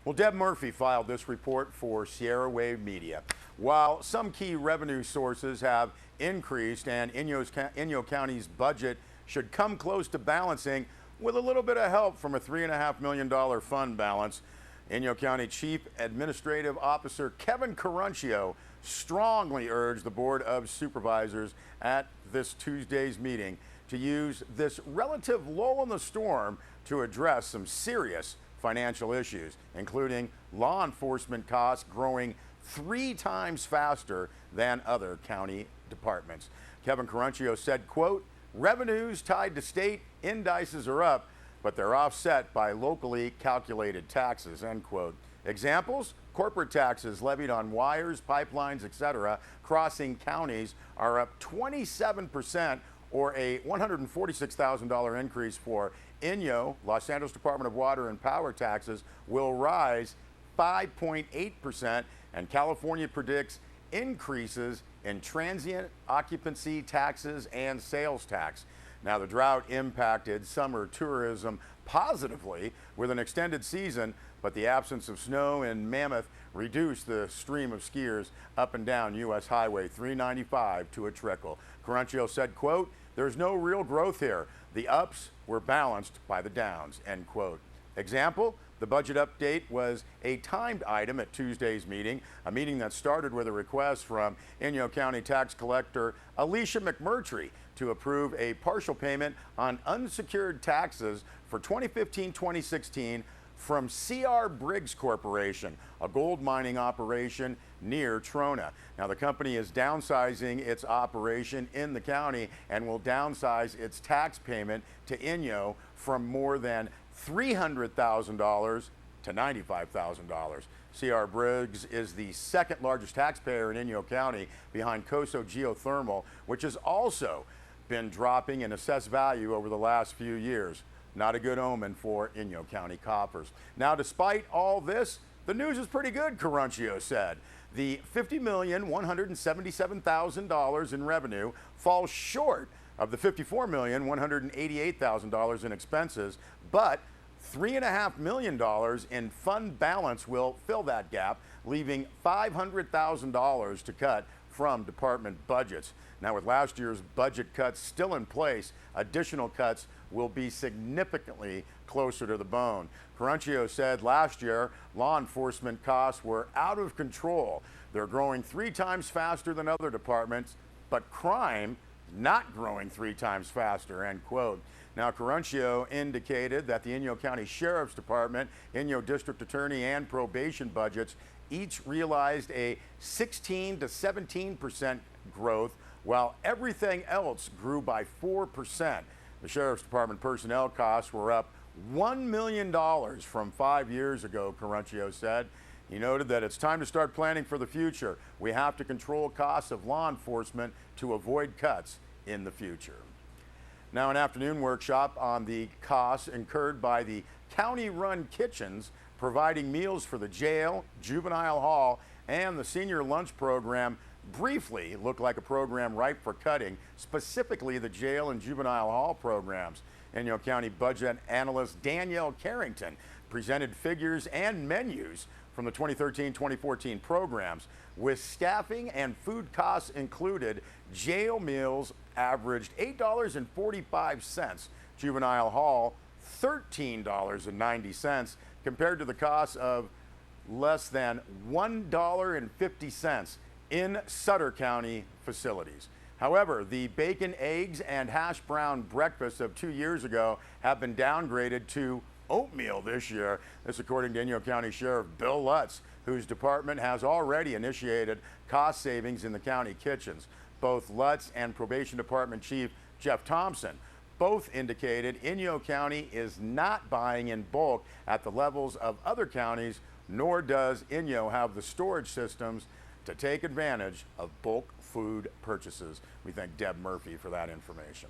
Well, Deb Murphy filed this report for Sierra Wave Media. While some key revenue sources have increased and Inyo County's budget should come close to balancing with a little bit of help from a $3.5 million fund balance, Inyo County Chief Administrative Officer Kevin Caruncio strongly urged the Board of Supervisors at this Tuesday's meeting to use this relative lull in the storm to address some serious financial issues, including law enforcement costs growing 3 times faster than other county departments. Kevin Caruncio said, quote, revenues tied to state indices are up, but they're offset by locally calculated taxes, end quote. Examples, corporate taxes levied on wires, pipelines, etc., crossing counties are up 27%, or a $146,000 increase for Inyo. Los Angeles Department of Water and Power taxes will rise 5.8%, and California predicts increases in transient occupancy taxes and sales tax. Now, the drought impacted summer tourism positively with an extended season, but the absence of snow in Mammoth reduced the stream of skiers up and down U.S. Highway 395 to a trickle. Caruncio said, quote, there's no real growth here. The ups were balanced by the downs, end quote. Example, the budget update was a timed item at Tuesday's meeting, a meeting that started with a request from Inyo County tax collector Alicia McMurtry to approve a partial payment on unsecured taxes for 2015-2016 from C.R. Briggs Corporation, a gold mining operation near Trona. Now, the company is downsizing its operation in the county and will downsize its tax payment to Inyo from more than $300,000 to $95,000. C.R. Briggs is the second largest taxpayer in Inyo County behind Coso Geothermal, which has also been dropping in assessed value over the last few years. Not a good omen for Inyo County coffers. Now, despite all this, the news is pretty good, Caruncio said. The $50,177,000 in revenue falls short of the $54,188,000 in expenses, but $3.5 million in fund balance will fill that gap, leaving $500,000 to cut from department budgets. Now, with last year's budget cuts still in place, additional cuts will be significantly closer to the bone. Caruncio said last year law enforcement costs were out of control. They're growing 3 times faster than other departments, but crime not growing 3 times faster, end quote. Now, Caruncio indicated that the Inyo County Sheriff's Department, Inyo District Attorney, and probation budgets each realized a 16 to 17% growth, while everything else grew by 4%. The Sheriff's Department personnel costs were up $1 million from 5 years ago, Caruncio said. He noted that it's time to start planning for the future. We have to control costs of law enforcement to avoid cuts in the future. Now, an afternoon workshop on the costs incurred by the county-run kitchens providing meals for the jail, juvenile hall, and the senior lunch program briefly looked like a program ripe for cutting, specifically the jail and juvenile hall programs. Inyo County budget analyst Danielle Carrington presented figures and menus from the 2013-2014 programs. With staffing and food costs included, jail meals averaged $8.45, juvenile hall $13.90, compared to the cost of less than $1.50 in Sutter County facilities. However, the bacon, eggs, and hash brown breakfast of 2 years ago have been downgraded to oatmeal this year. This according to Inyo County Sheriff Bill Lutz, whose department has already initiated cost savings in the county kitchens. Both Lutz and Probation Department Chief Jeff Thompson both indicated Inyo County is not buying in bulk at the levels of other counties, nor does Inyo have the storage systems to take advantage of bulk food purchases. We thank Deb Murphy for that information.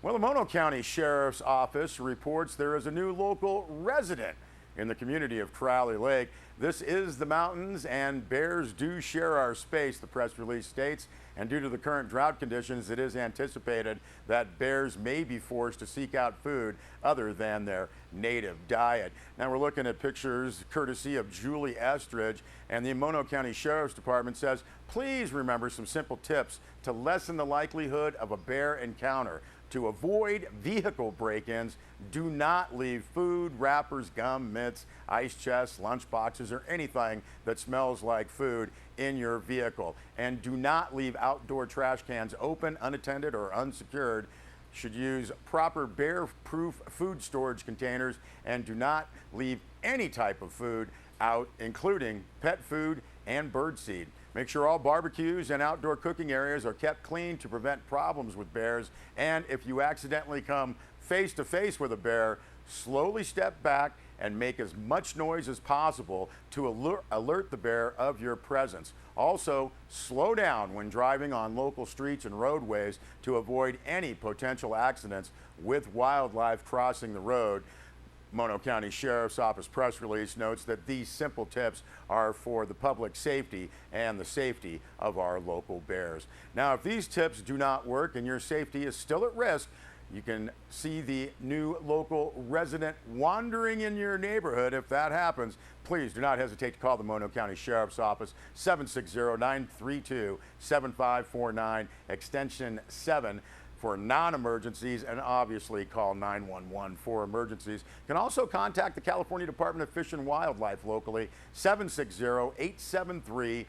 Well, the Mono County Sheriff's Office reports there is a new local resident in the community of Crowley Lake. This is the mountains, and bears do share our space, the press release states. And due to the current drought conditions, it is anticipated that bears may be forced to seek out food other than their native diet. Now we're looking at pictures courtesy of Julie Estridge, and the Mono County Sheriff's Department says, please remember some simple tips to lessen the likelihood of a bear encounter. To avoid vehicle break-ins, do not leave food, wrappers, gum, mints, ice chests, lunch boxes, or anything that smells like food in your vehicle. And do not leave outdoor trash cans open, unattended, or unsecured. Should use proper bear-proof food storage containers, and do not leave any type of food out, including pet food and birdseed. Make sure all barbecues and outdoor cooking areas are kept clean to prevent problems with bears. And if you accidentally come face to face with a bear, slowly step back and make as much noise as possible to alert the bear of your presence. Also, slow down when driving on local streets and roadways to avoid any potential accidents with wildlife crossing the road. Mono County Sheriff's Office press release notes that these simple tips are for the public safety and the safety of our local bears. Now, if these tips do not work and your safety is still at risk, you can see the new local resident wandering in your neighborhood. If that happens, please do not hesitate to call the Mono County Sheriff's Office, 760-932-7549, extension 7. For non-emergencies, and obviously call 911 for emergencies. You can also contact the California Department of Fish and Wildlife locally, 760-873-1171.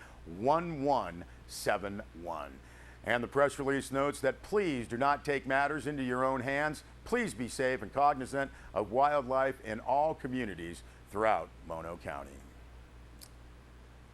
And the press release notes that please do not take matters into your own hands. Please be safe and cognizant of wildlife in all communities throughout Mono County.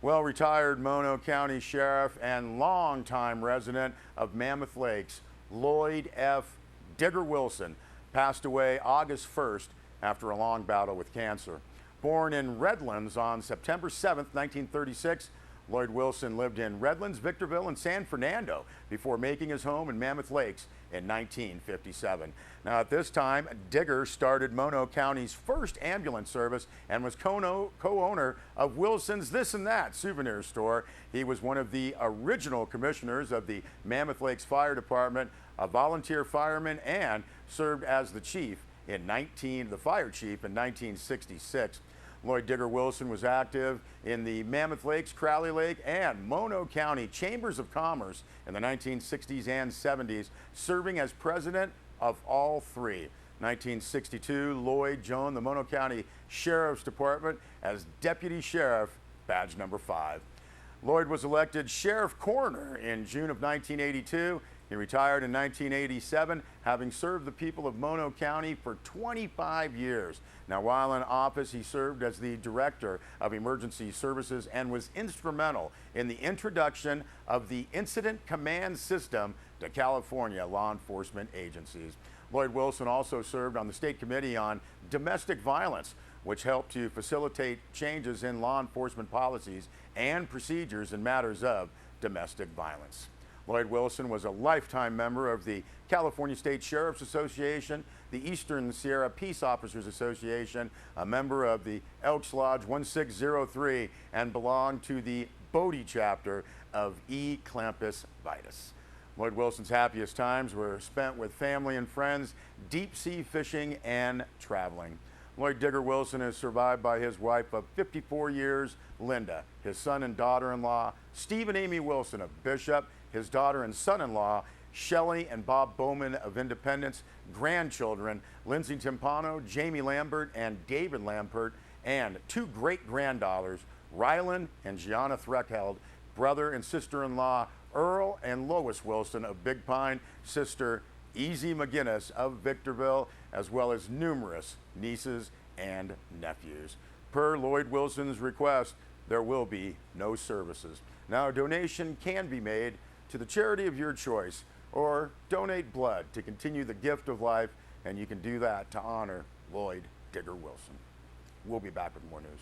Well, retired Mono County Sheriff and longtime resident of Mammoth Lakes, Lloyd F. Digger Wilson, passed away August 1st after a long battle with cancer. Born in Redlands on September 7th, 1936, Lloyd Wilson lived in Redlands, Victorville, and San Fernando before making his home in Mammoth Lakes in 1957. Now, at this time, Digger started Mono County's first ambulance service and was co-owner of Wilson's This and That souvenir store. He was one of the original commissioners of the Mammoth Lakes Fire Department, a volunteer fireman, and served as the fire chief in 1966. Lloyd Digger Wilson was active in the Mammoth Lakes, Crowley Lake, and Mono County Chambers of Commerce in the 1960s and 70s, serving as president of all three. 1962, Lloyd joined the Mono County Sheriff's Department as deputy sheriff, badge number 5. Lloyd was elected sheriff coroner in June of 1982. He retired in 1987, having served the people of Mono County for 25 years. Now, while in office, he served as the director of emergency services and was instrumental in the introduction of the incident command system to California law enforcement agencies. Lloyd Wilson also served on the state committee on domestic violence, which helped to facilitate changes in law enforcement policies and procedures in matters of domestic violence. Lloyd Wilson was a lifetime member of the California State Sheriff's Association, the Eastern Sierra Peace Officers Association, a member of the Elks Lodge 1603, and belonged to the Bodie chapter of E. Clampus Vitus. Lloyd Wilson's happiest times were spent with family and friends, deep sea fishing, and traveling. Lloyd Digger Wilson is survived by his wife of 54 years, Linda, his son and daughter-in-law, Steve and Amy Wilson of Bishop, his daughter and son-in-law, Shelley and Bob Bowman of Independence, grandchildren, Lindsay Timpano, Jamie Lambert, and David Lampert, and 2 great-granddaughters, Rylan and Gianna Threkheld, brother and sister-in-law, Earl and Lois Wilson of Big Pine, sister Easy McGinnis of Victorville, as well as numerous nieces and nephews. Per Lloyd Wilson's request, there will be no services. Now, a donation can be made to the charity of your choice, or donate blood to continue the gift of life, and you can do that to honor Lloyd Digger Wilson. We'll be back with more news.